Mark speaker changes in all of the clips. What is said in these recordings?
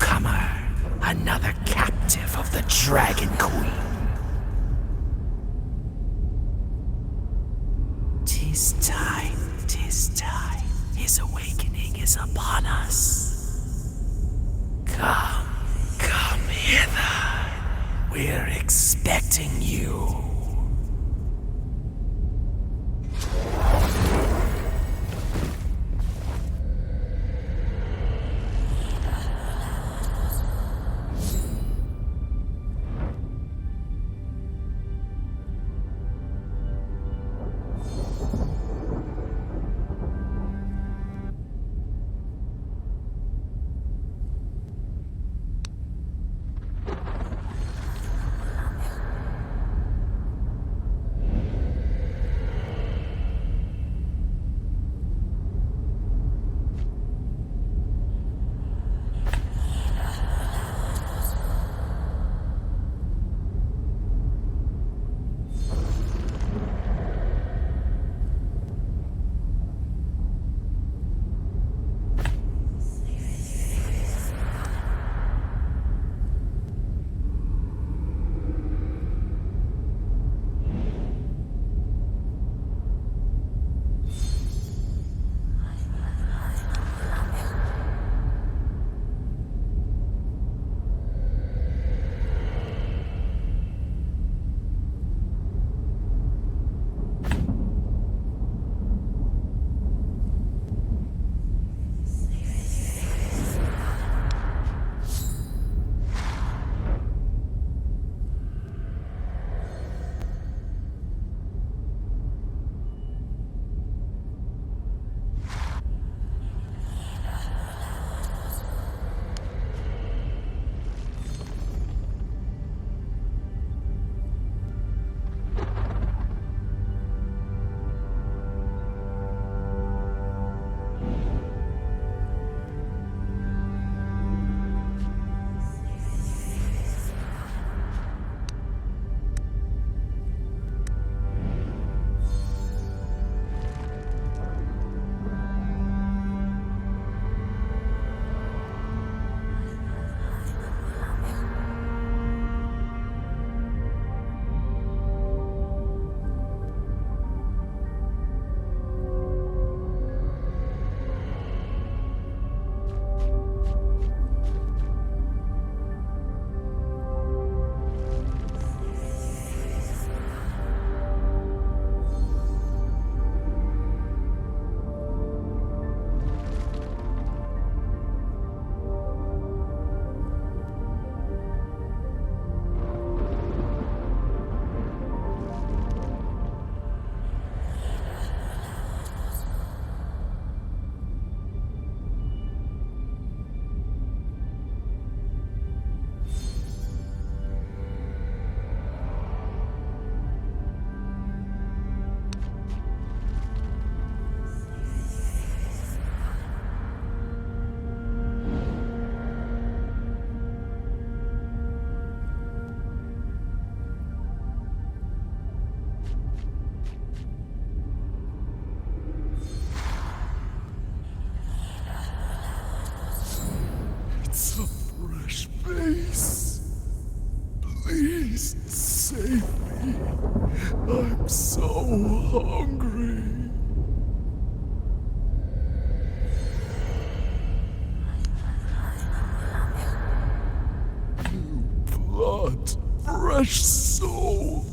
Speaker 1: newcomer, another captive of the Dragon Queen. 'Tis time, 'tis time. His awakening is upon us. Come hither. We're expecting you.
Speaker 2: It's a fresh face. Please save me. I'm so hungry. New blood, fresh soul.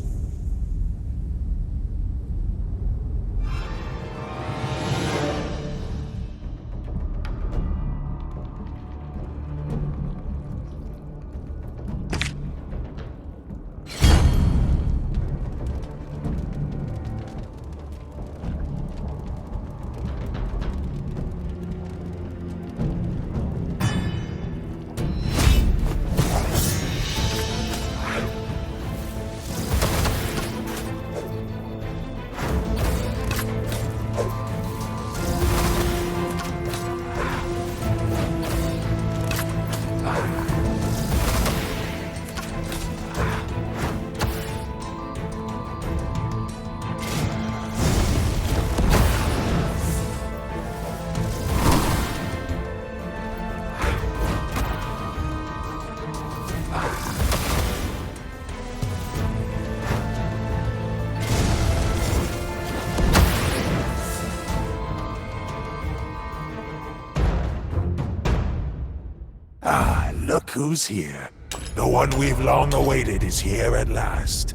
Speaker 2: Look who's here. The one we've long awaited is here at last.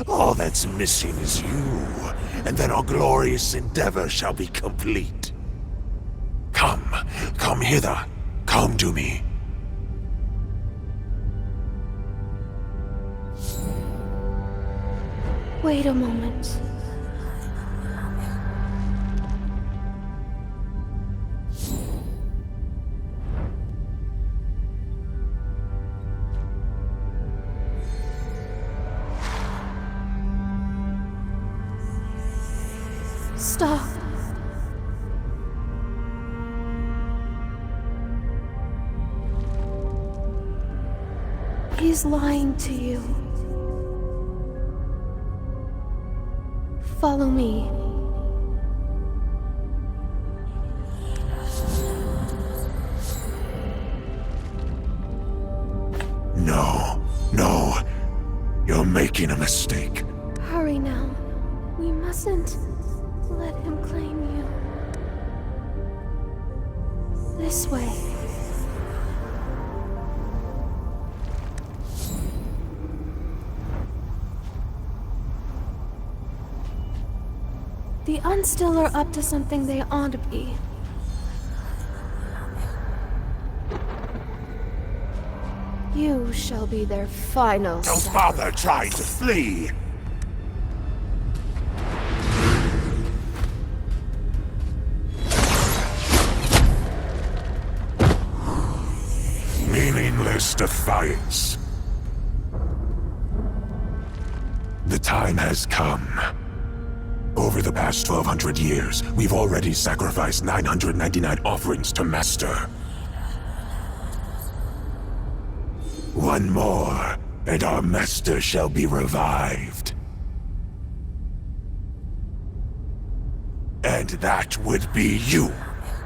Speaker 2: All that's missing is you, and then our glorious endeavor shall be complete. Come hither. Come to me.
Speaker 3: Wait a moment. Stop. He's lying to you. Follow me.
Speaker 2: No. You're making a mistake.
Speaker 3: Hurry now. We mustn't let him claim you. This way. The Unstill are up to something they ought to be. You shall be their final
Speaker 2: Don't
Speaker 3: sacrifice.
Speaker 2: bother trying to flee! Meaningless defiance. The time has come. Over the past 1200 years, we've already sacrificed 999 offerings to Master. One more, and our Master shall be revived. And that would be you,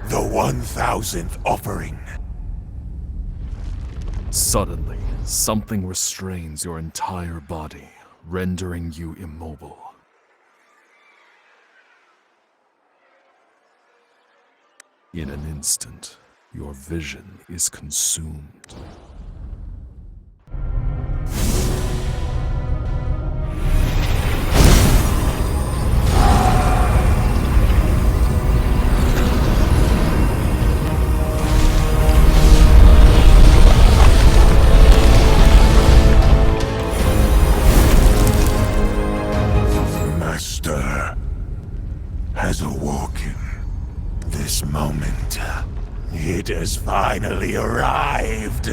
Speaker 2: the 1000th offering.
Speaker 4: Suddenly, something restrains your entire body, rendering you immobile. In an instant, your vision is consumed.
Speaker 2: Master has awoken. This moment, it has finally arrived.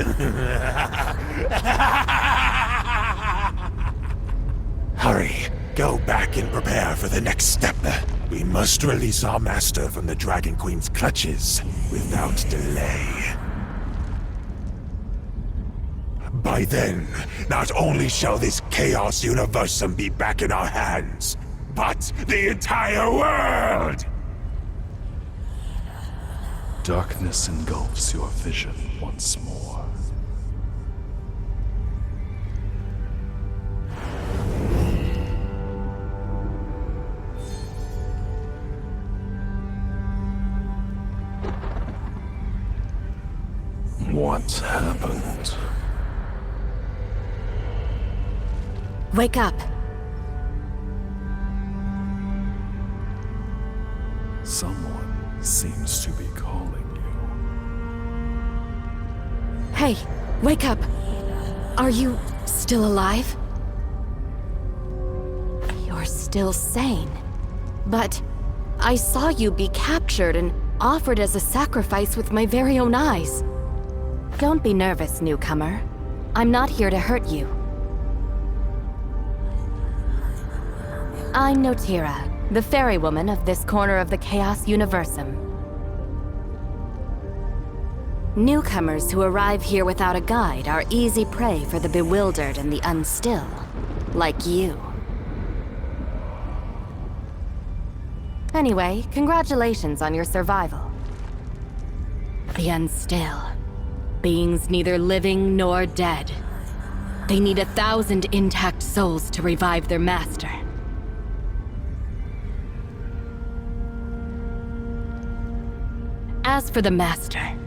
Speaker 2: Hurry, go back and prepare for the next step. We must release our master from the Dragon Queen's clutches without delay. By then, not only shall this Chaos Universum be back in our hands, but the entire world!
Speaker 4: Darkness engulfs your vision once more. What happened?
Speaker 5: Wake up!
Speaker 4: Someone seems to be calling you.
Speaker 5: Hey, wake up! Are you still alive? You're still sane. But I saw you be captured and offered as a sacrifice with my very own eyes. Don't be nervous, newcomer. I'm not here to hurt you. I'm Notira, the fairy woman of this corner of the Chaos Universum. Newcomers who arrive here without a guide are easy prey for the bewildered and the unstill, like you. Anyway, congratulations on your survival. The unstill. Beings neither living nor dead. They need 1,000 intact souls to revive their master. As for the Master,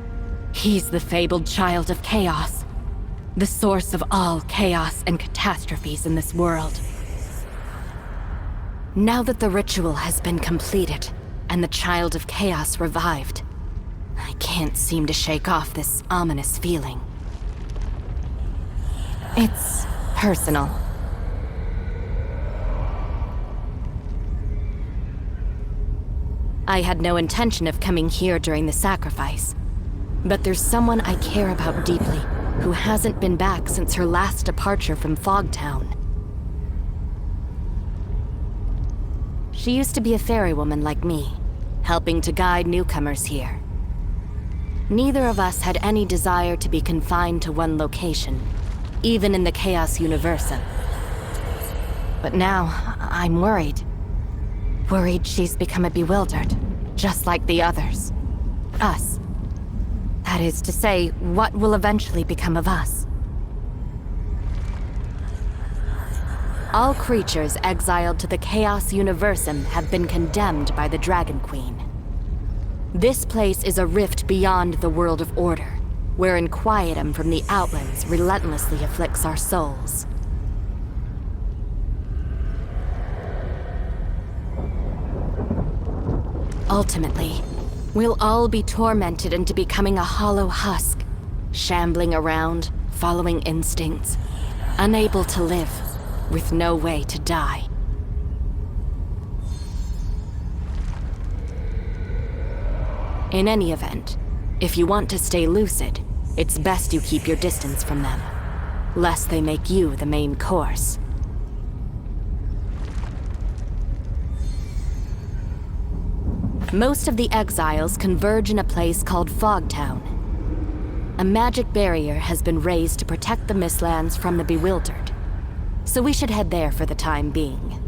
Speaker 5: he's the fabled child of chaos, the source of all chaos and catastrophes in this world. Now that the ritual has been completed, and the child of chaos revived, I can't seem to shake off this ominous feeling. It's personal. I had no intention of coming here during the sacrifice, but there's someone I care about deeply who hasn't been back since her last departure from Fogtown. She used to be a fairywoman like me, helping to guide newcomers here. Neither of us had any desire to be confined to one location, even in the Chaos Universum. But now, I'm worried. Worried she's become a bewildered, just like the others. Us. That is to say, what will eventually become of us. All creatures exiled to the Chaos Universum have been condemned by the Dragon Queen. This place is a rift beyond the world of order, where inquietum from the Outlands relentlessly afflicts our souls. Ultimately, we'll all be tormented into becoming a hollow husk, shambling around, following instincts, unable to live, with no way to die. In any event, if you want to stay lucid, it's best you keep your distance from them, lest they make you the main course. Most of the exiles converge in a place called Fogtown. A magic barrier has been raised to protect the Mistlands from the bewildered, so we should head there for the time being.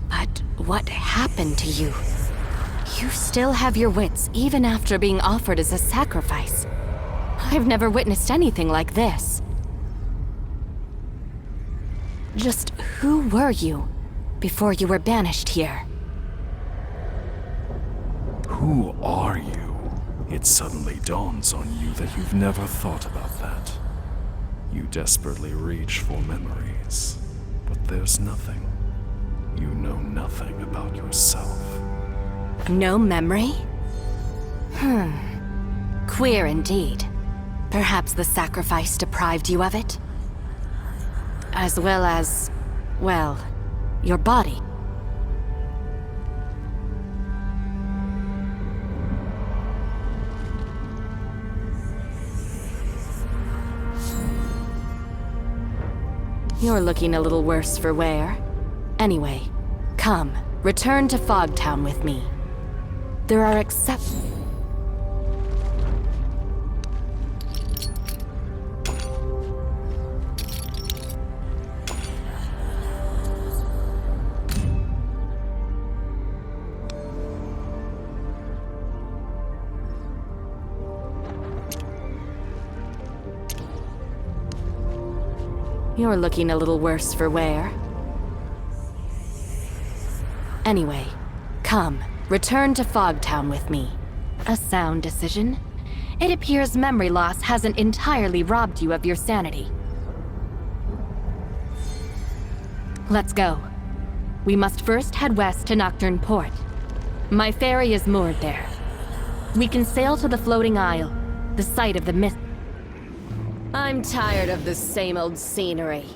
Speaker 5: But what happened to you? You still have your wits even after being offered as a sacrifice. I've never witnessed anything like this. Just who were you before you were banished here?
Speaker 4: Who are you? It suddenly dawns on you that you've never thought about that. You desperately reach for memories, but there's nothing. You know nothing about yourself.
Speaker 5: No memory? Queer indeed. Perhaps the sacrifice deprived you of it? As well as, well, your body. You're looking a little worse for wear. Anyway, come, return to Fogtown with me. There are You're looking a little worse for wear. Anyway, come, return to Fogtown with me. A sound decision. It appears memory loss hasn't entirely robbed you of your sanity. Let's go. We must first head west to Nocturne Port. My ferry is moored there. We can sail to the Floating Isle, the site of the myth. I'm tired of the same old scenery.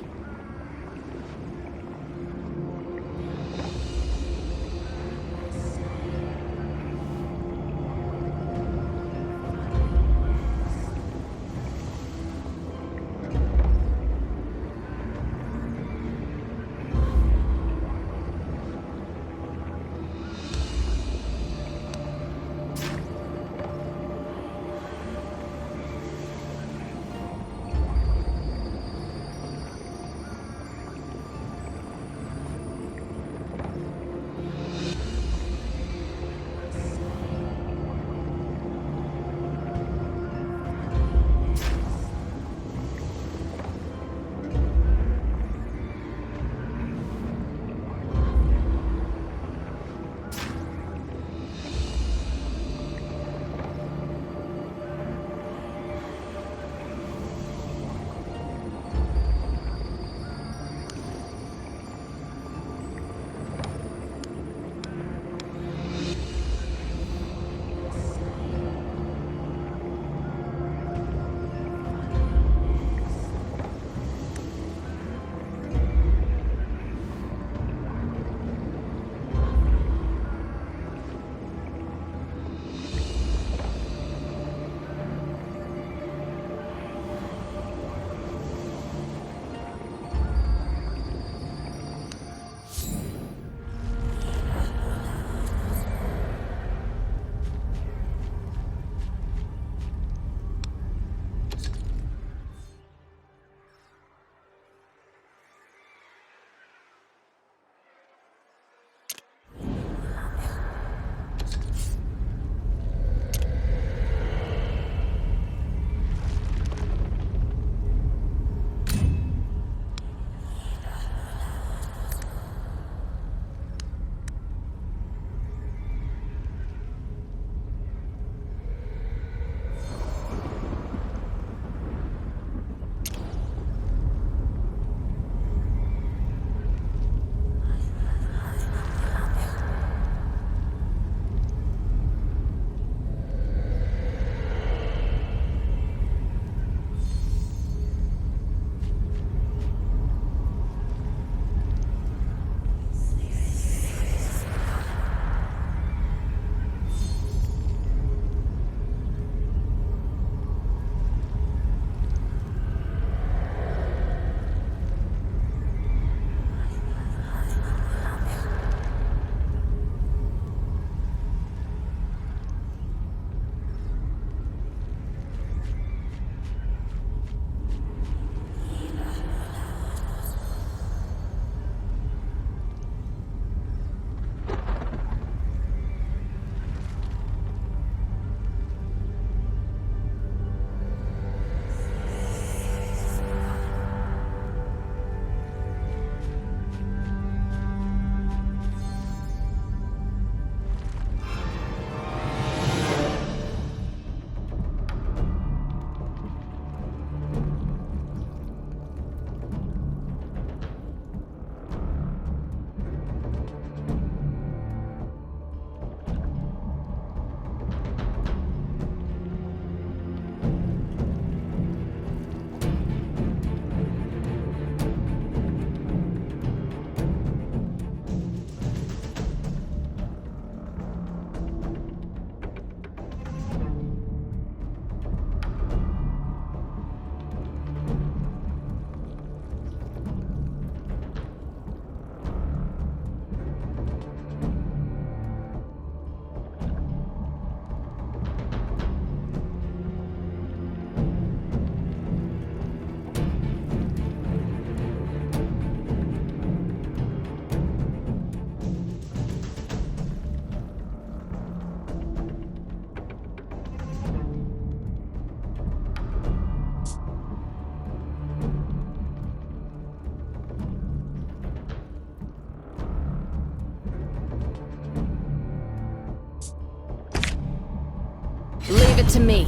Speaker 5: Leave it to me.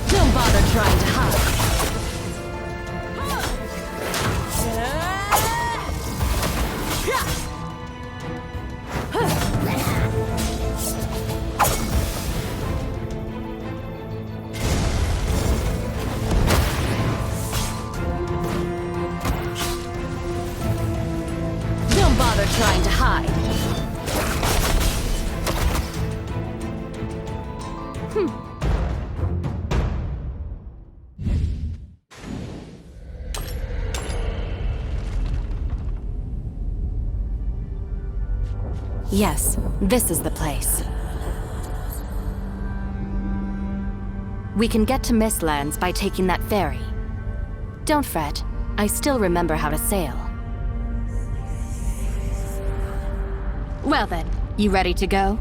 Speaker 5: Don't bother trying to hide. Don't bother trying to hide. Yes, this is the place. We can get to Mistlands by taking that ferry. Don't fret, I still remember how to sail. Well then, you ready to go?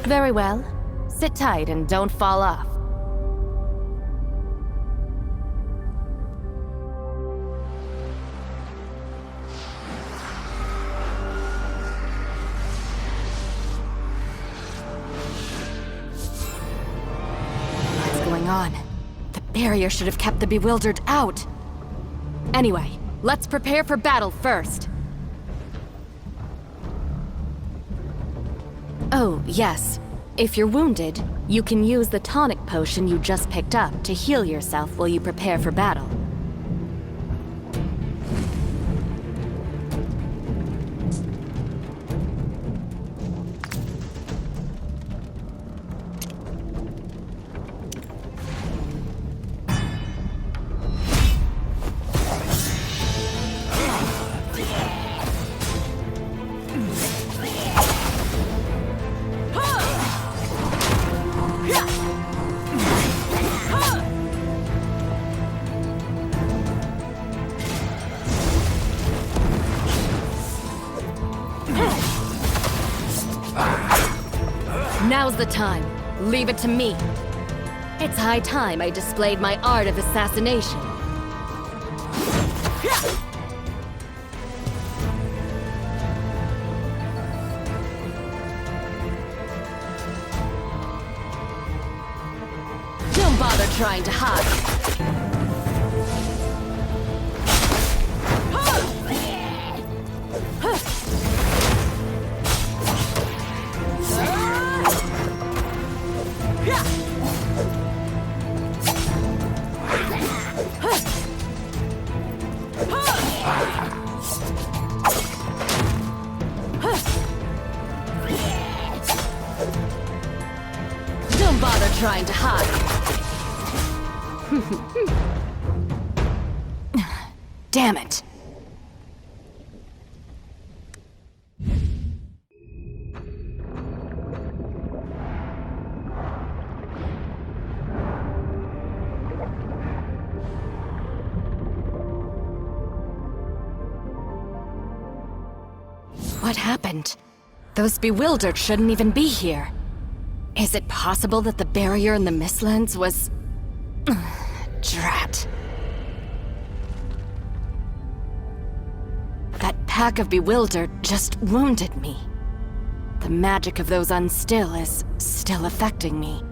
Speaker 5: Very well. Sit tight and don't fall off. What's going on? The barrier should have kept the bewildered out. Anyway, let's prepare for battle first. Oh, yes. If you're wounded, you can use the tonic potion you just picked up to heal yourself while you prepare for battle. Now's the time. Leave it to me. It's high time I displayed my art of assassination. Don't bother trying to hide. Don't bother trying to hide. Damn it. What happened? Those bewildered shouldn't even be here. Is it possible that the barrier in the Mistlands was... Drat. That pack of bewildered just wounded me. The magic of those unstill is still affecting me.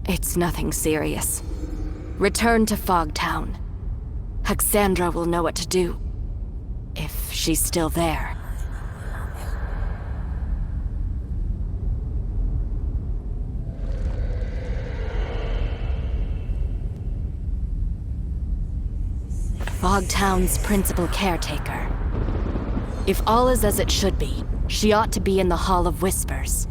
Speaker 5: It's nothing serious. Return to Fogtown. Haxandra will know what to do. If she's still there. Bogtown's principal caretaker. If all is as it should be, she ought to be in the Hall of Whispers.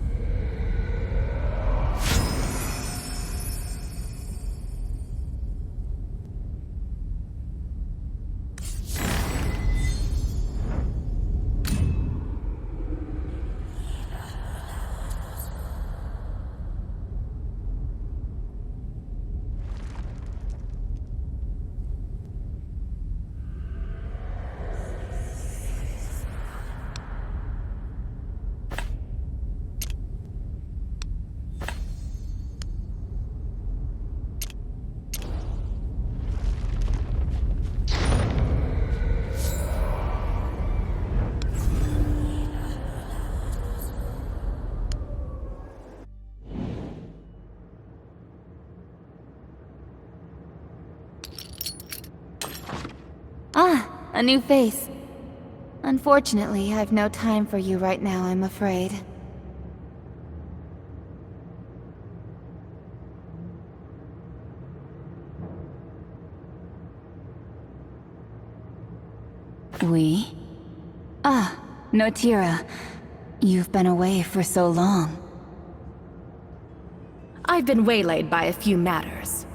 Speaker 6: Ah, a new face. Unfortunately, I've no time for you right now, I'm afraid. We? Ah, Notira. You've been away for so long.
Speaker 5: I've been waylaid by a few matters.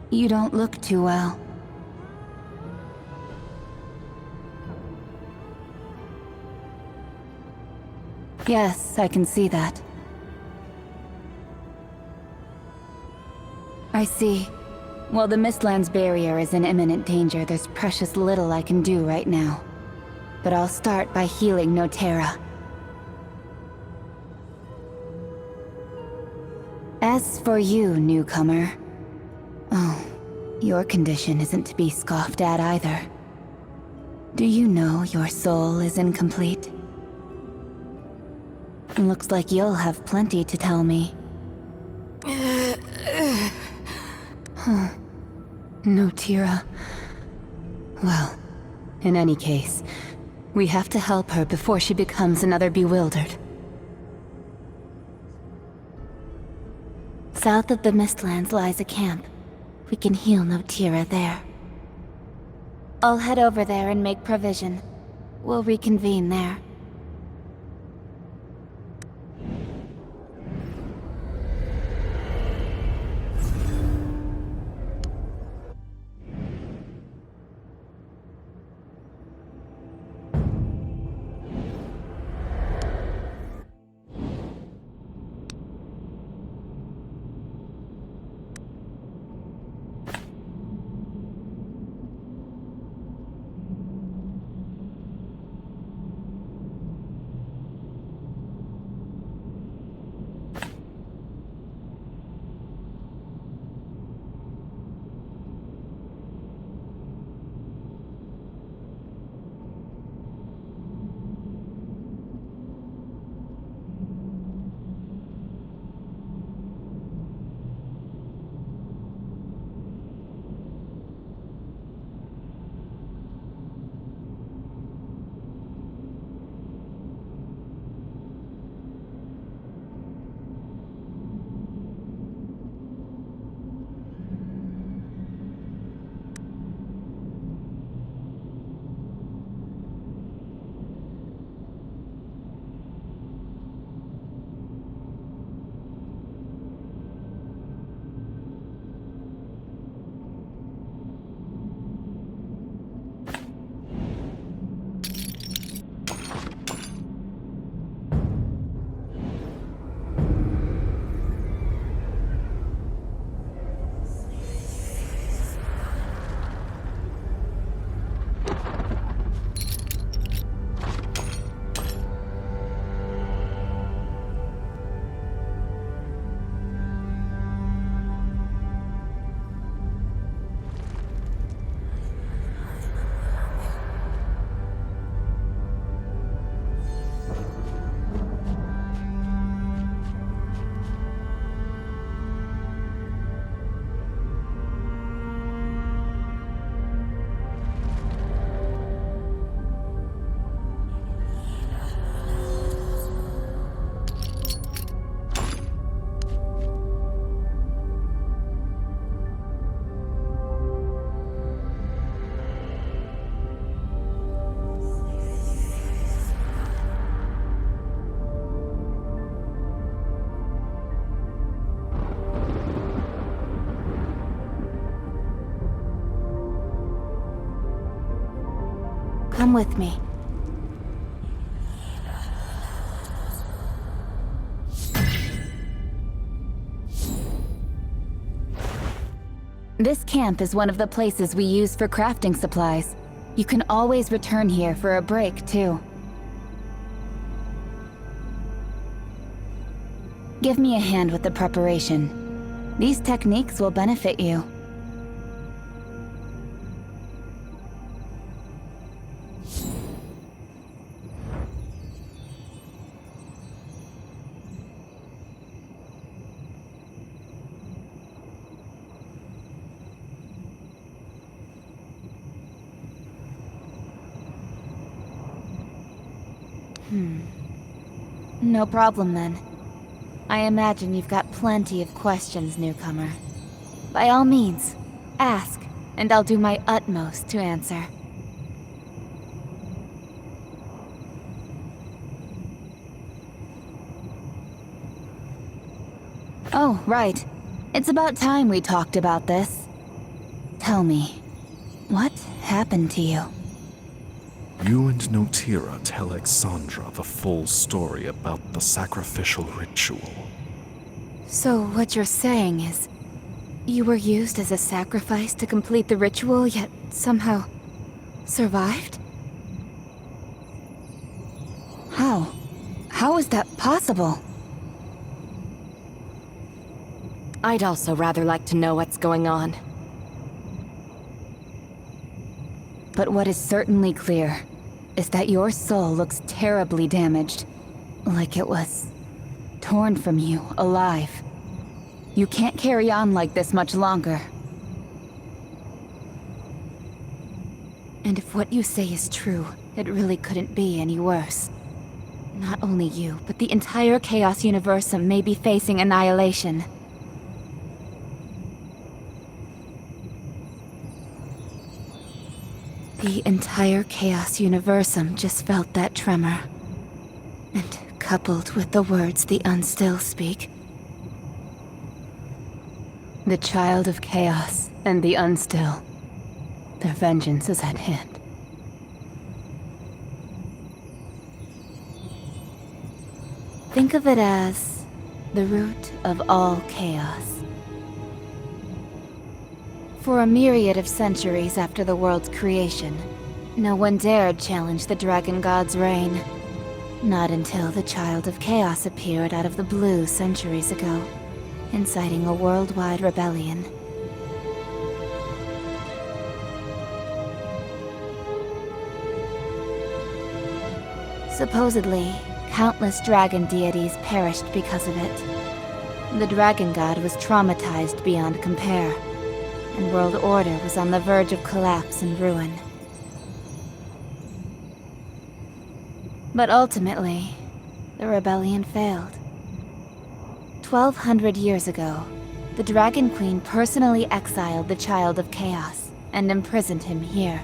Speaker 6: You don't look too well. Yes, I can see that. I see. While the Mistlands barrier is in imminent danger, there's precious little I can do right now. But I'll start by healing Notera. As for you, newcomer... Oh, your condition isn't to be scoffed at either. Do you know your soul is incomplete? Looks like you'll have plenty to tell me. Huh. Notira. Well, in any case, we have to help her before she becomes another Bewildered. South of the Mistlands lies a camp. We can heal Notira there. I'll head over there and make provision. We'll reconvene there. Come with me. This camp is one of the places we use for crafting supplies. You can always return here for a break, too. Give me a hand with the preparation. These techniques will benefit you. No problem then. I imagine you've got plenty of questions, newcomer. By all means, ask, and I'll do my utmost to answer. Oh, right. It's about time we talked about this. Tell me, what happened to you?
Speaker 4: You and Notira tell Exandra the full story about the sacrificial ritual.
Speaker 6: So what you're saying is, you were used as a sacrifice to complete the ritual, yet somehow survived? How? How is that possible?
Speaker 5: I'd also rather like to know what's going on.
Speaker 6: But what is certainly clear is that your soul looks terribly damaged. Like it was torn from you, alive. You can't carry on like this much longer. And if what you say is true, it really couldn't be any worse. Not only you, but the entire Chaos Universum may be facing annihilation. The entire Chaos Universum just felt that tremor. And coupled with the words the Unstill speak, the Child of Chaos and the Unstill, their vengeance is at hand. Think of it as the root of all chaos. For a myriad of centuries after the world's creation, no one dared challenge the Dragon God's reign. Not until the Child of Chaos appeared out of the blue centuries ago, inciting a worldwide rebellion. Supposedly, countless dragon deities perished because of it. The Dragon God was traumatized beyond compare, and world order was on the verge of collapse and ruin. But ultimately, the rebellion failed. 1,200 years ago, the Dragon Queen personally exiled the Child of Chaos and imprisoned him here.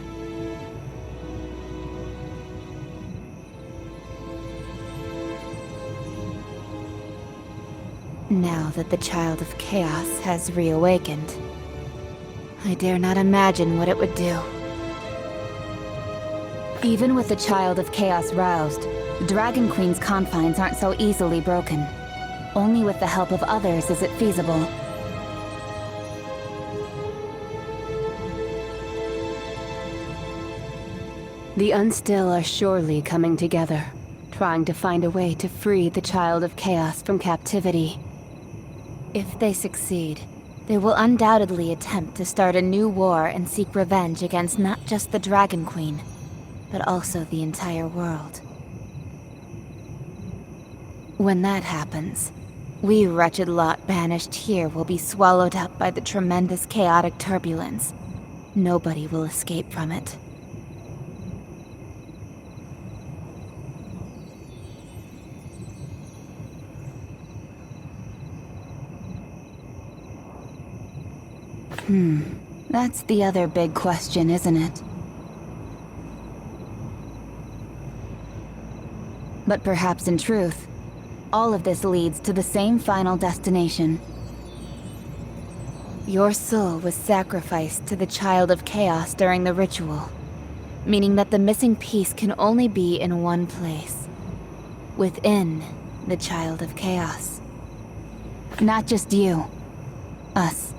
Speaker 6: Now that the Child of Chaos has reawakened, I dare not imagine what it would do. Even with the Child of Chaos roused, the Dragon Queen's confines aren't so easily broken. Only with the help of others is it feasible. The Unstill are surely coming together, trying to find a way to free the Child of Chaos from captivity. If they succeed, they will undoubtedly attempt to start a new war and seek revenge against not just the Dragon Queen, but also the entire world. When that happens, we wretched lot banished here will be swallowed up by the tremendous chaotic turbulence. Nobody will escape from it. That's the other big question, isn't it? But perhaps in truth, all of this leads to the same final destination. Your soul was sacrificed to the Child of Chaos during the ritual. meaning that the missing piece can only be in one place. Within the Child of Chaos. Not just you. Us.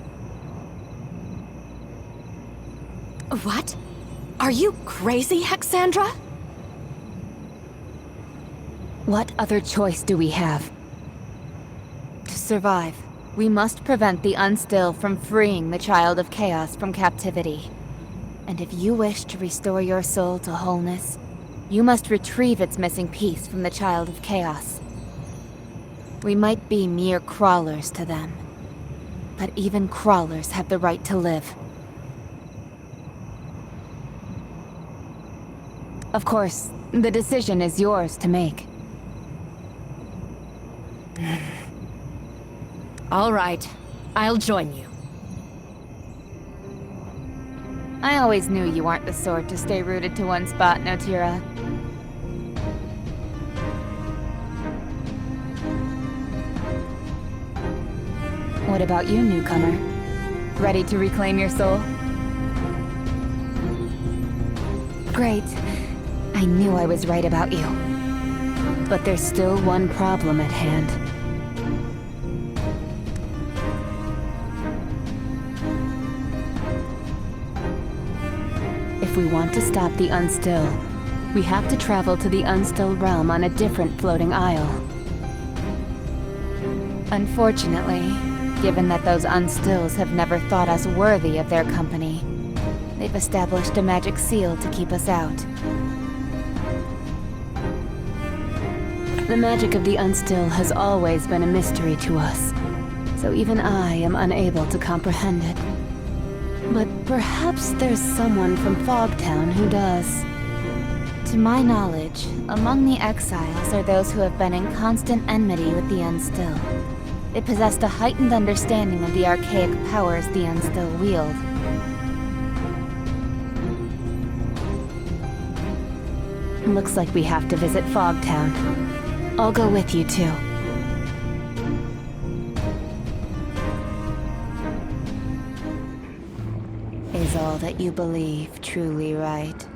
Speaker 5: What? Are you crazy, Hexandra?
Speaker 6: What other choice do we have? To survive, we must prevent the Unstill from freeing the Child of Chaos from captivity. And if you wish to restore your soul to wholeness, you must retrieve its missing piece from the Child of Chaos. We might be mere crawlers to them, but even crawlers have the right to live. Of course, the decision is yours to make.
Speaker 5: All right, I'll join you.
Speaker 6: I always knew you aren't the sort to stay rooted to one spot, Notira. What about you, newcomer? Ready to reclaim your soul? Great. I knew I was right about you. But there's still one problem at hand. If we want to stop the Unstill, we have to travel to the Unstill realm on a different floating isle. Unfortunately, given that those Unstills have never thought us worthy of their company, they've established a magic seal to keep us out. The magic of the Unstill has always been a mystery to us, so even I am unable to comprehend it. But perhaps there's someone from Fogtown who does. To my knowledge, among the exiles are those who have been in constant enmity with the Unstill. They possessed a heightened understanding of the archaic powers the Unstill wield. Looks like we have to visit Fogtown. I'll go with you too. Is all that you believe truly right?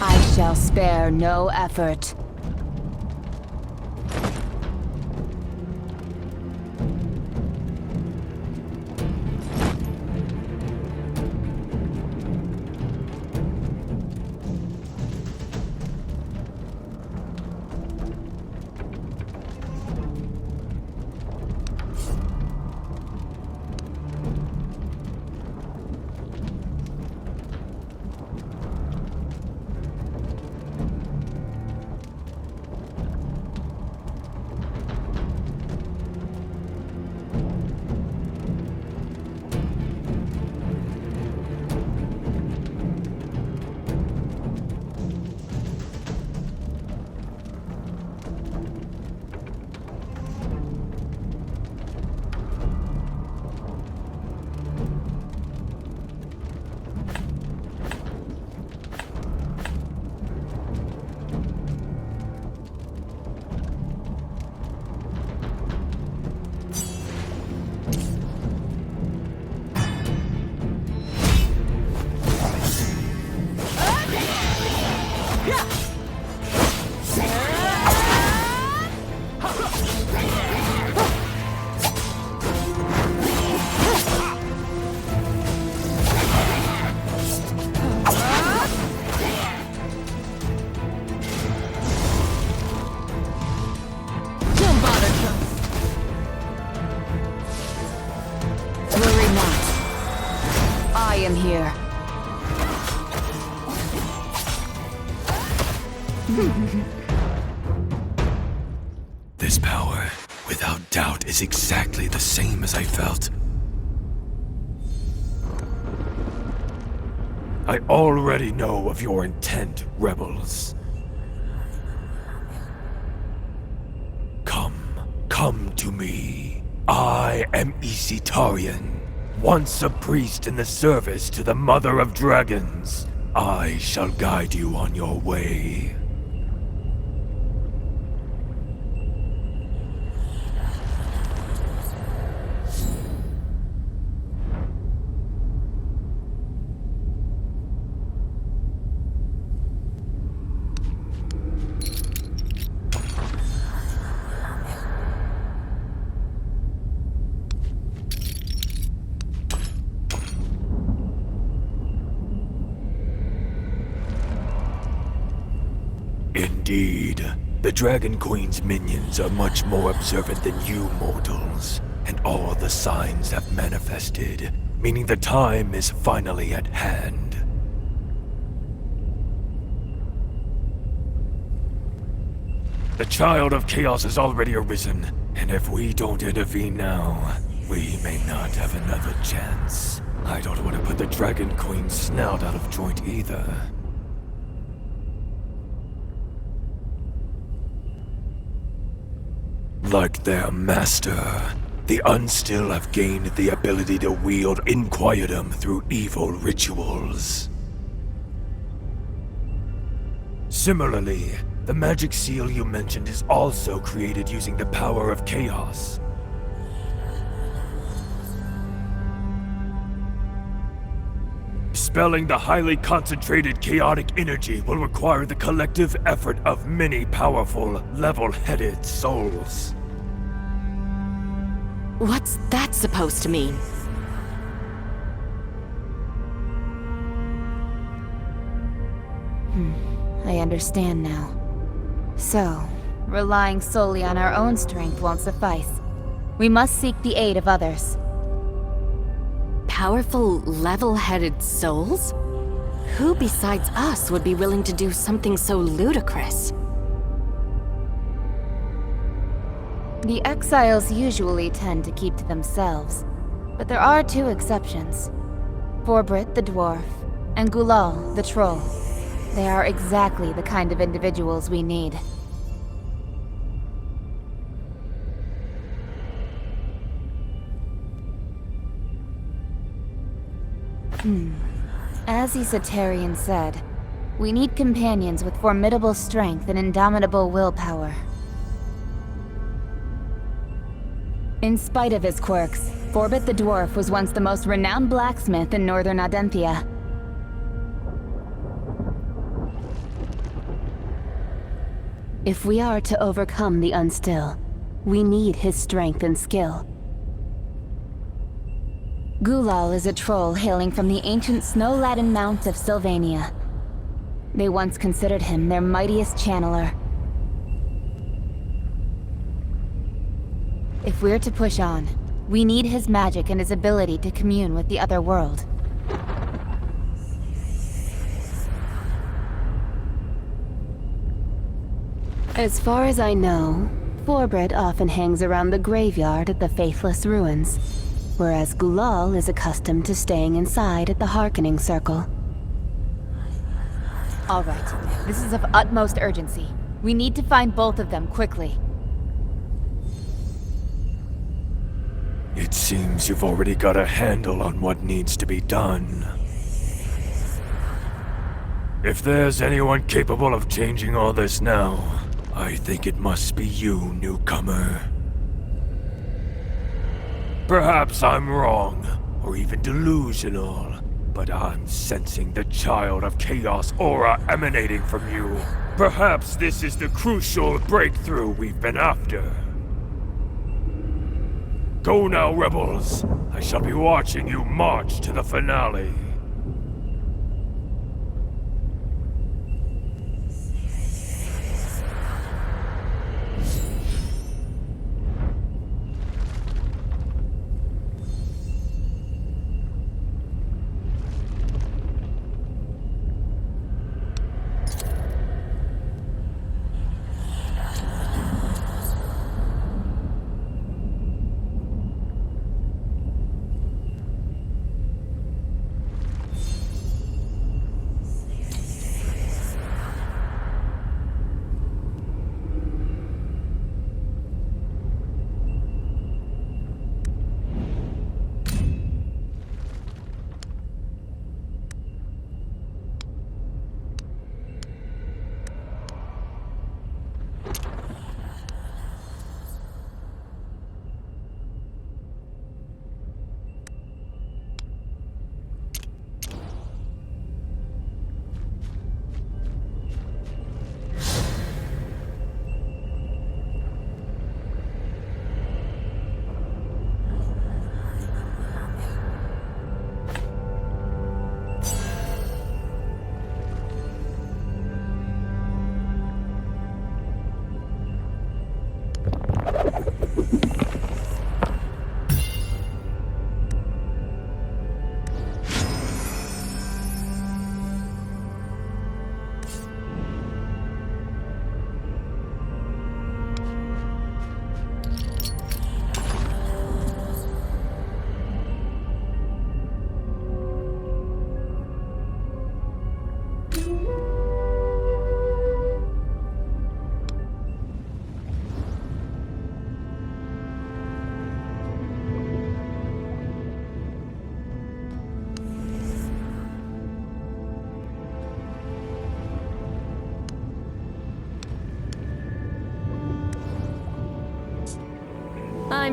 Speaker 6: I shall spare no effort. am here.
Speaker 1: This power, without doubt, is exactly the same as I felt. I already know of your intent, rebels. Come to me. I am Isitarian, once a priest in the service to the Mother of Dragons. I shall guide you on your way. Indeed. The Dragon Queen's minions are much more observant than you mortals, and all the signs have manifested, meaning the time is finally at hand. The Child of Chaos has already arisen, and if we don't intervene now, we may not have another chance. I don't want to put the Dragon Queen's snout out of joint either. Like their master, the Unstill have gained the ability to wield Inquietum through evil rituals. Similarly, the magic seal you mentioned is also created using the power of chaos. Dispelling the highly concentrated chaotic energy will require the collective effort of many powerful, level-headed souls.
Speaker 5: What's that supposed to mean?
Speaker 6: I understand now. So, relying solely on our own strength won't suffice. We must seek the aid of others.
Speaker 5: Powerful, level-headed souls? Who besides us would be willing to do something so ludicrous?
Speaker 6: The exiles usually tend to keep to themselves, but there are two exceptions. Forbrit the dwarf, and Gulal the troll. They are exactly the kind of individuals we need. As Isitarian said, we need companions with formidable strength and indomitable willpower. In spite of his quirks, Forbit the Dwarf was once the most renowned blacksmith in northern Adenthia. If we are to overcome the Unstill, we need his strength and skill. Gulal is a troll hailing from the ancient snow-laden mount of Sylvania. They once considered him their mightiest channeler. If we're to push on, we need his magic and his ability to commune with the other world. As far as I know, Forbrit often hangs around the graveyard at the Faithless Ruins, whereas Gulal is accustomed to staying inside at the Hearkening Circle. All right, this is of utmost urgency. We need to find both of them quickly.
Speaker 1: It seems you've already got a handle on what needs to be done. If there's anyone capable of changing all this now, I think it must be you, newcomer. Perhaps I'm wrong, or even delusional, but I'm sensing the Child of Chaos aura emanating from you. Perhaps this is the crucial breakthrough we've been after. Go now, rebels. I shall be watching you march to the finale.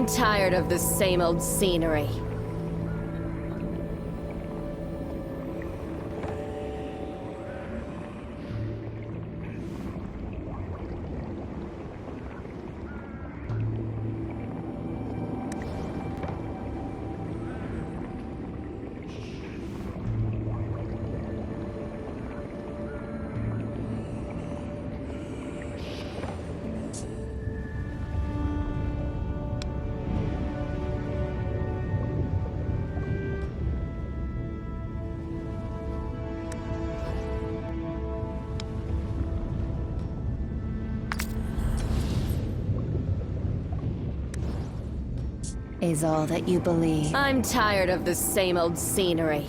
Speaker 5: I'm tired of the same old scenery.
Speaker 6: Is all that you believe.
Speaker 5: I'm tired of the same old scenery.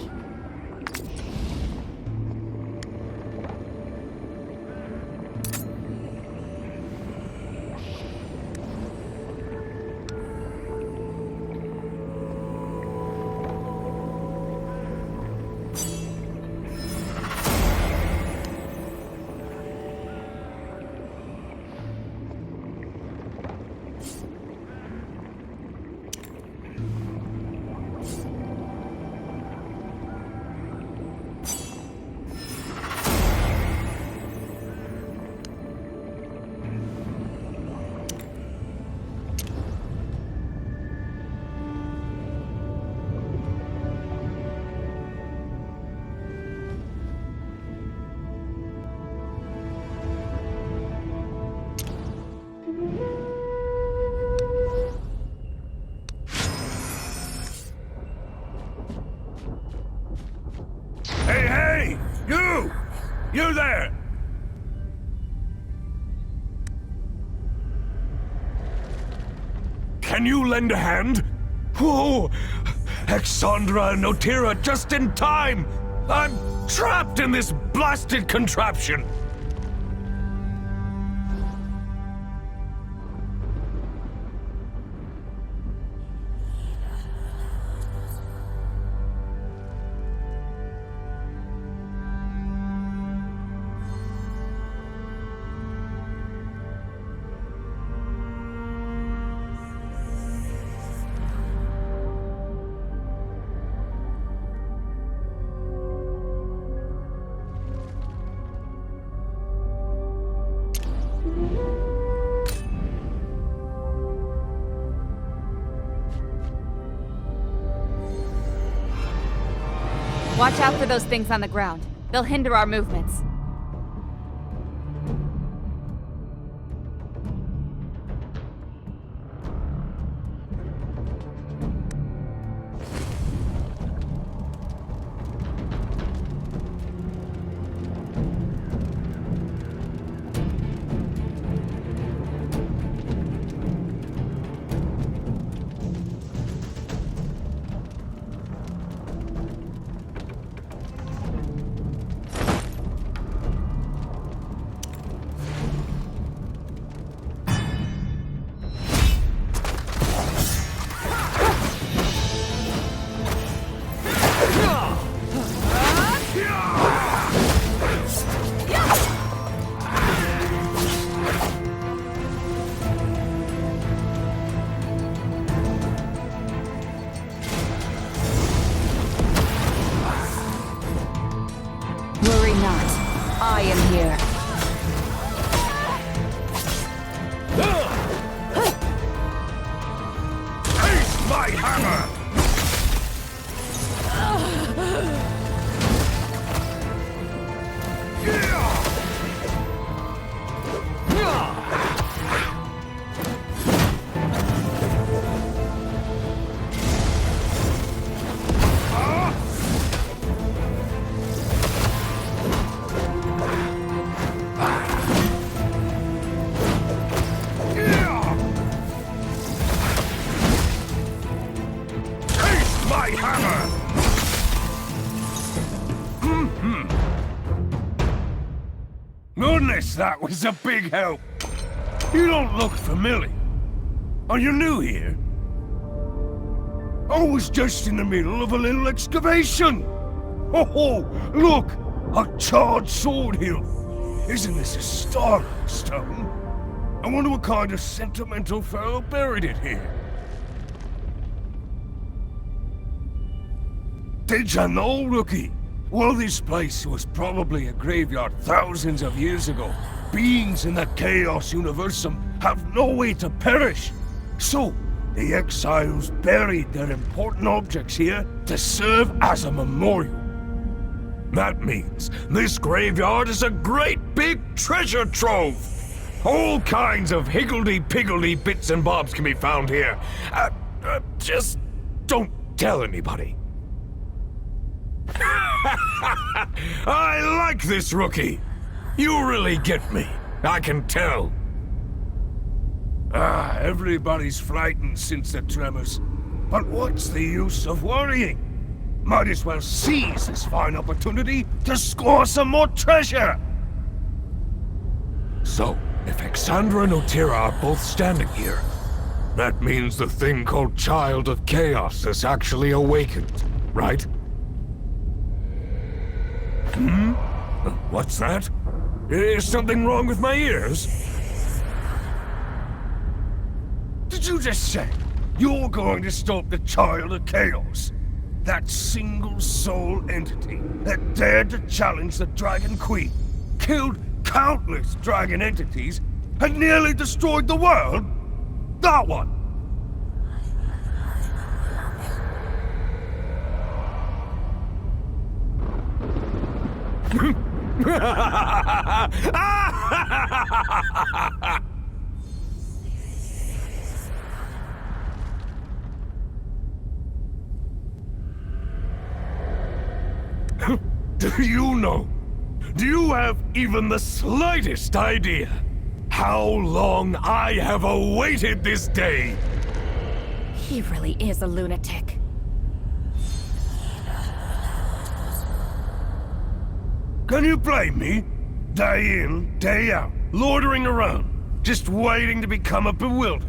Speaker 1: Hey, hey! You! You there! Can you lend a hand? Whoa! Exandra and Notira just in time! I'm trapped in this blasted contraption!
Speaker 7: Watch out for those things on the ground. They'll hinder our movements.
Speaker 6: Worry not. I am here.
Speaker 1: Taste my hammer! My hammer! Goodness, that was a big help. You don't look familiar. Are you new here? I was just in the middle of a little excavation. Oh, look! A charred sword hilt. Isn't this a startling stone? I wonder what kind of sentimental fellow buried it here.
Speaker 8: Did you know, Rookie? Well, this place was probably a graveyard thousands of years ago. Beings in the Chaos Universum have no way to perish. So, the exiles buried their important objects here to serve as a memorial. That means this graveyard is a great big treasure trove. All kinds of higgledy-piggledy bits and bobs can be found here. Just don't tell anybody. I like this, Rookie. You really get me. I can tell. Everybody's frightened since the tremors. But what's the use of worrying? Might as well seize this fine opportunity to score some more treasure! So, if Exandra and Otira are both standing here, that means the thing called Child of Chaos is actually awakened, right? What's that? Is something wrong with my ears? Did you just say you're going to stop the Child of Chaos? That single soul entity that dared to challenge the Dragon Queen, killed countless dragon entities, and nearly destroyed the world? That one! Do you know? Do you have even the slightest idea how long I have awaited this day?
Speaker 7: He really is a lunatic.
Speaker 8: Can you blame me? Day in, day out, loitering around, just waiting to become a bewildered.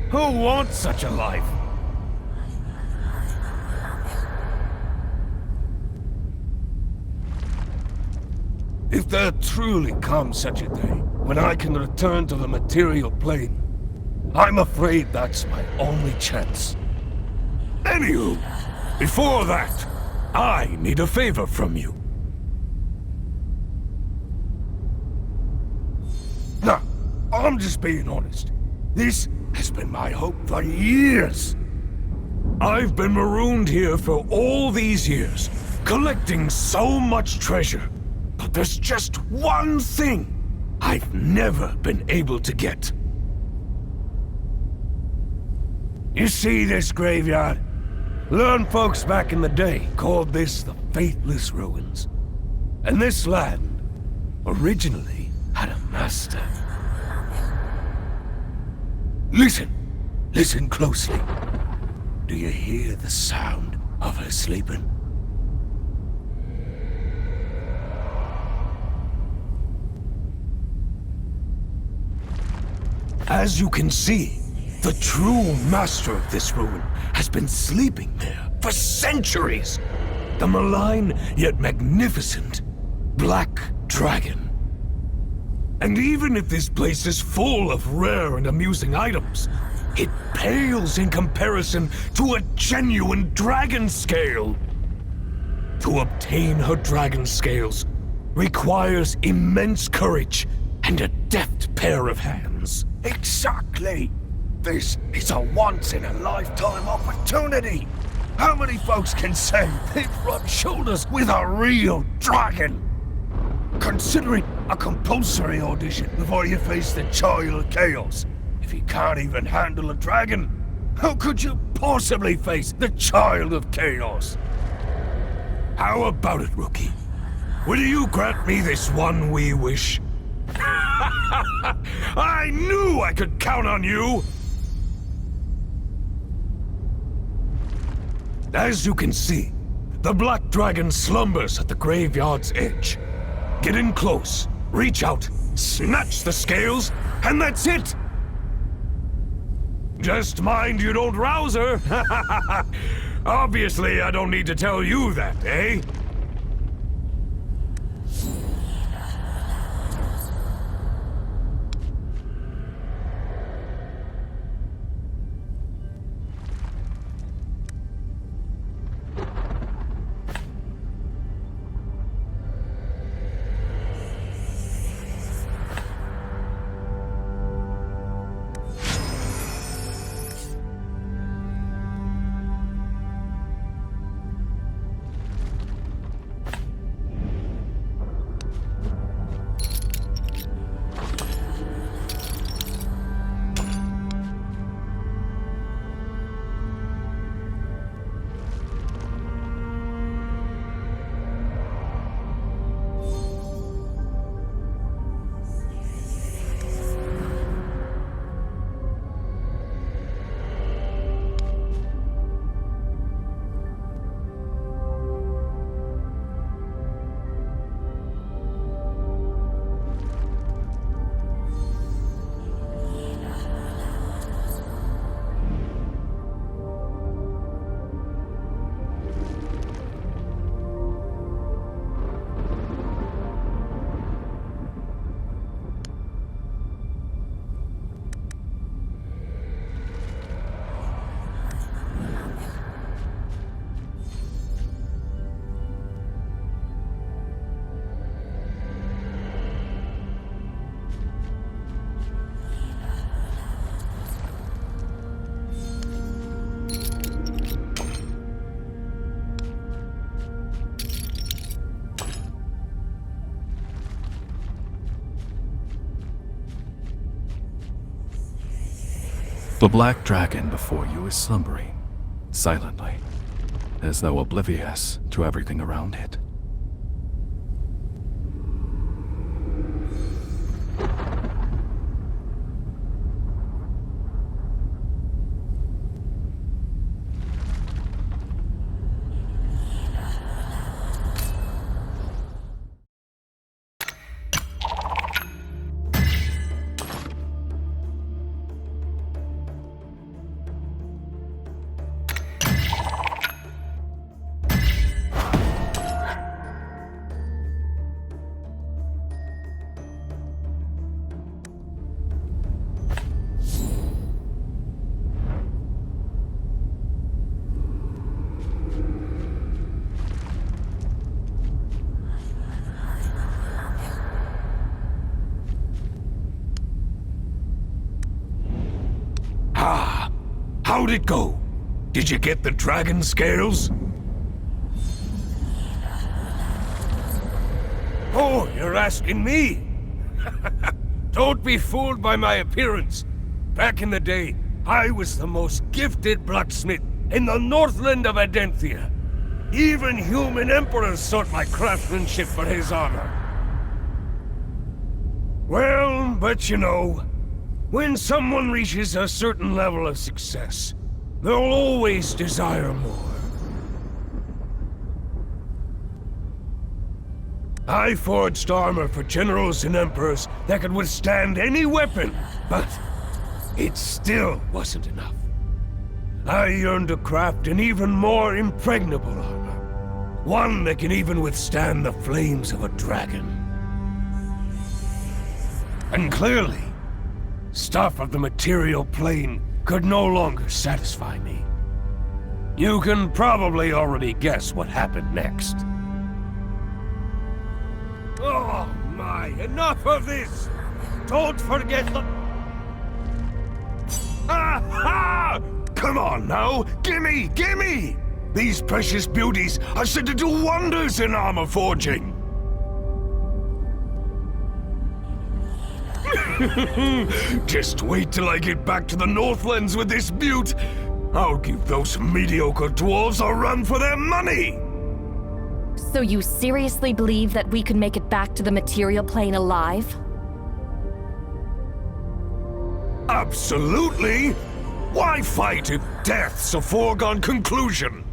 Speaker 8: Who wants such a life? If there truly comes such a day, when I can return to the material plane, I'm afraid that's my only chance. Anywho, before that, I need a favor from you. Now, I'm just being honest. This has been my hope for years. I've been marooned here for all these years, collecting so much treasure. But there's just one thing I've never been able to get. You see this graveyard? Learned folks back in the day called this the Faithless Ruins. And this land originally had a master. Listen closely. Do you hear the sound of her sleeping? As you can see, the true master of this ruin has been sleeping there for centuries. The malign yet magnificent Black Dragon. And even if this place is full of rare and amusing items, it pales in comparison to a genuine dragon scale. To obtain her dragon scales requires immense courage and a deft pair of hands. Exactly! This is a once-in-a-lifetime opportunity! How many folks can say they've rubbed shoulders with a real dragon? Consider it a compulsory audition before you face the Child of Chaos. If you can't even handle a dragon, how could you possibly face the Child of Chaos? How about it, Rookie? Will you grant me this one wee wish? I knew I could count on you! As you can see, the Black Dragon slumbers at the graveyard's edge. Get in close, reach out, snatch the scales, and that's it! Just mind you don't rouse her! Obviously, I don't need to tell you that, eh?
Speaker 4: The black dragon before you is slumbering, silently, as though oblivious to everything around it.
Speaker 8: How'd it go? Did you get the dragon scales? Oh, you're asking me? Don't be fooled by my appearance. Back in the day, I was the most gifted blacksmith in the Northland of Adenthia. Even human emperors sought my craftsmanship for his honor. Well, but you know, when someone reaches a certain level of success, they'll always desire more. I forged armor for generals and emperors that could withstand any weapon, but it still wasn't enough. I yearned to craft an even more impregnable armor. One that can even withstand the flames of a dragon. And clearly, stuff of the material plane could no longer satisfy me. You can probably already guess what happened next. Oh my, enough of this! Don't forget the... Ah-ha! Come on now, gimme, gimme! These precious beauties are said to do wonders in armor forging! Just wait till I get back to the Northlands with this butte. I'll give those mediocre dwarves a run for their money!
Speaker 5: So you seriously believe that we could make it back to the material plane alive?
Speaker 8: Absolutely! Why fight if death's a foregone conclusion?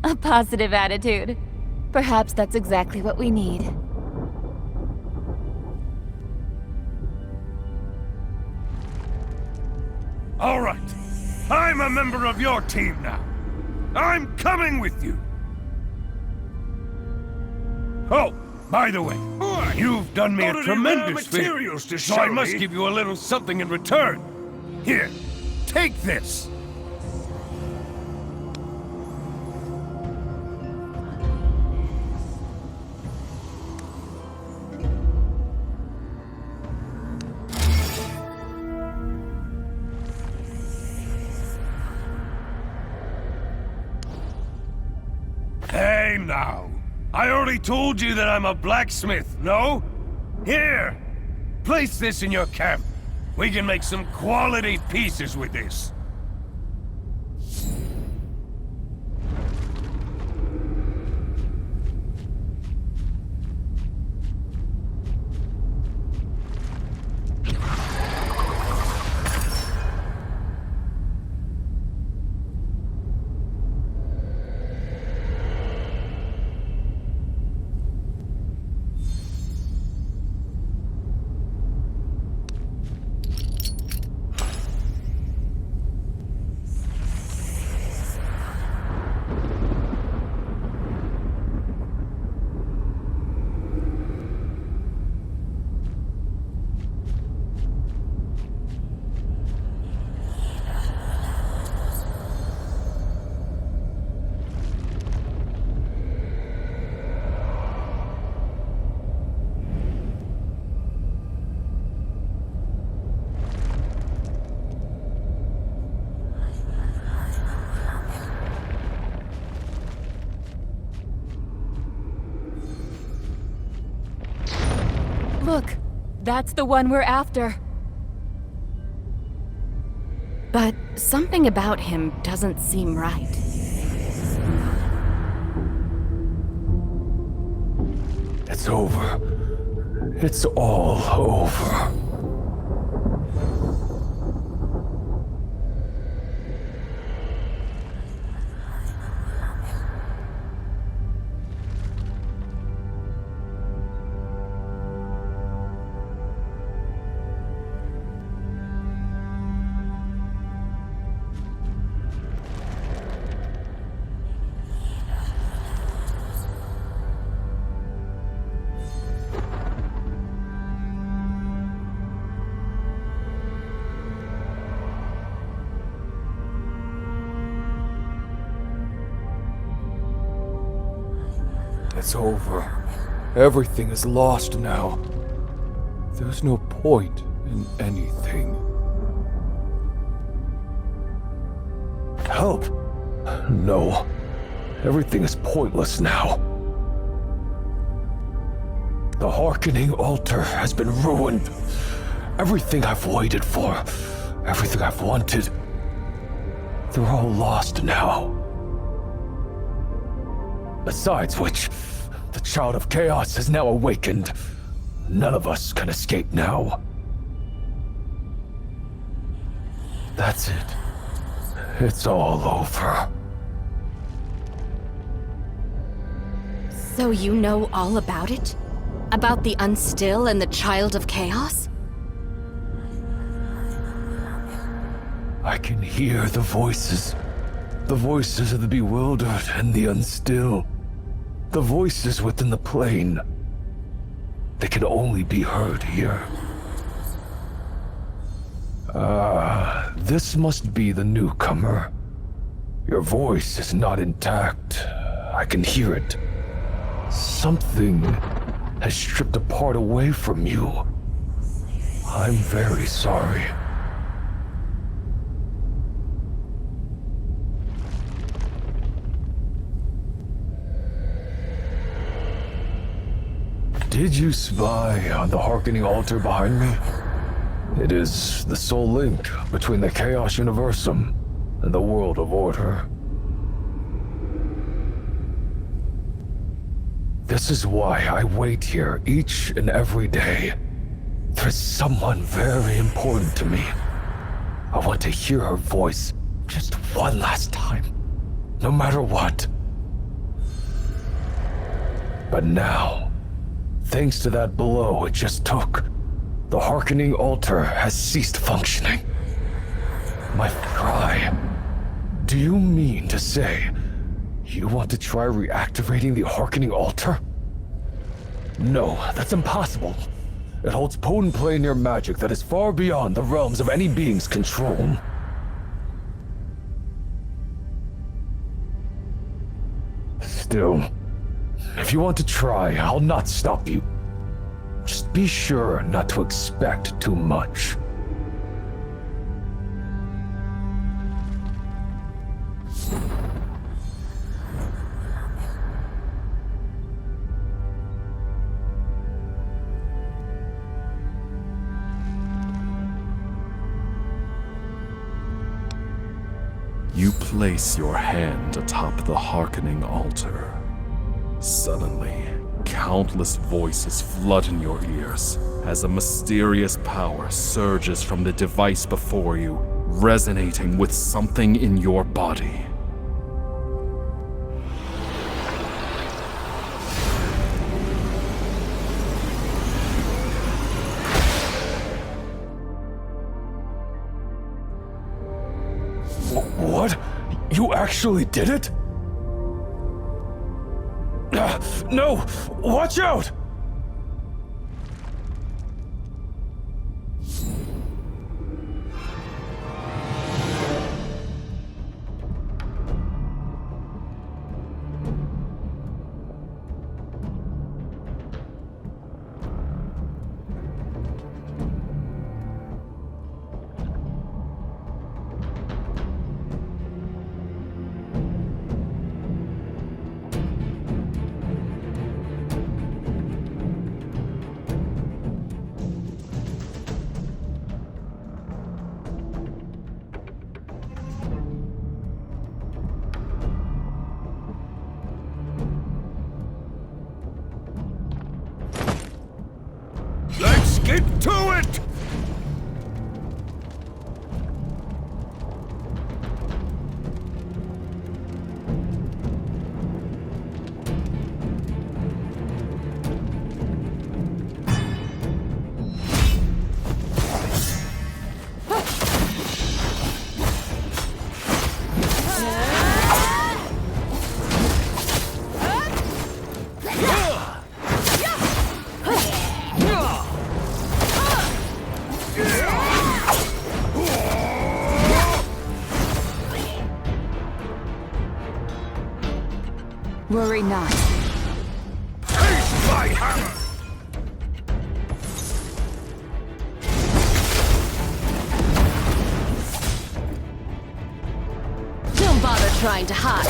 Speaker 7: A positive attitude.
Speaker 6: Perhaps that's exactly what we need.
Speaker 8: All right. I'm a member of your team now. I'm coming with you. Oh, by the way, you've done me a tremendous favor, so I must give you a little something in return. Here, take this. Hey now, I already told you that I'm a blacksmith, no? Here, place this in your camp. We can make some quality pieces with this.
Speaker 7: Look, that's the one we're after.
Speaker 5: but something about him doesn't seem right.
Speaker 8: It's over. It's all over. It's over. Everything is lost now. There's no point in anything. Help! No. Everything is pointless now. The Hearkening Altar has been ruined. Everything I've waited for, everything I've wanted, they're all lost now. Besides which, the Child of Chaos has now awakened. None of us can escape now. That's it. It's all over.
Speaker 5: So you know all about it? About the Unstill and the Child of Chaos?
Speaker 8: I can hear the voices. The voices of the bewildered and the unstill. The voices within the plane. They can only be heard here. This must be the newcomer. Your voice is not intact. I can hear it. Something has stripped a part away from you. I'm very sorry. Did you spy on the Hearkening Altar behind me? It is the sole link between the Chaos Universum and the World of Order. This is why I wait here each and every day. There's someone very important to me. I want to hear her voice just one last time, no matter what. But now, thanks to that blow it just took, the Hearkening Altar has ceased functioning. My cry. Do you mean to say you want to try reactivating the Hearkening Altar? No, that's impossible. It holds potent planar magic that is far beyond the realms of any being's control. Still, if you want to try, I'll not stop you. Just be sure not to expect too much.
Speaker 4: You place your hand atop the Hearkening Altar. Suddenly, countless voices flood in your ears as a mysterious power surges from the device before you, resonating with something in your body.
Speaker 8: What? You actually did it? No! Watch out!
Speaker 1: Into it!
Speaker 7: Worry not.
Speaker 1: Face my hammer!
Speaker 5: Don't bother trying to hide.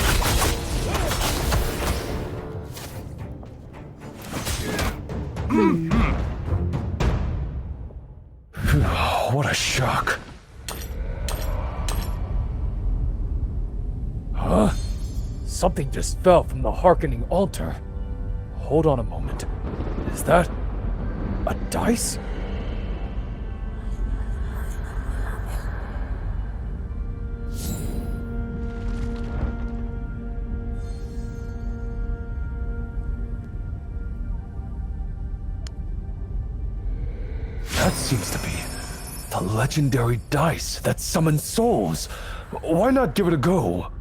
Speaker 8: What a shock.
Speaker 9: Huh? Something just fell from the Harkening Altar. Hold on a moment. Is that a dice?
Speaker 8: That seems to be the legendary dice that summons souls. Why not give it a go?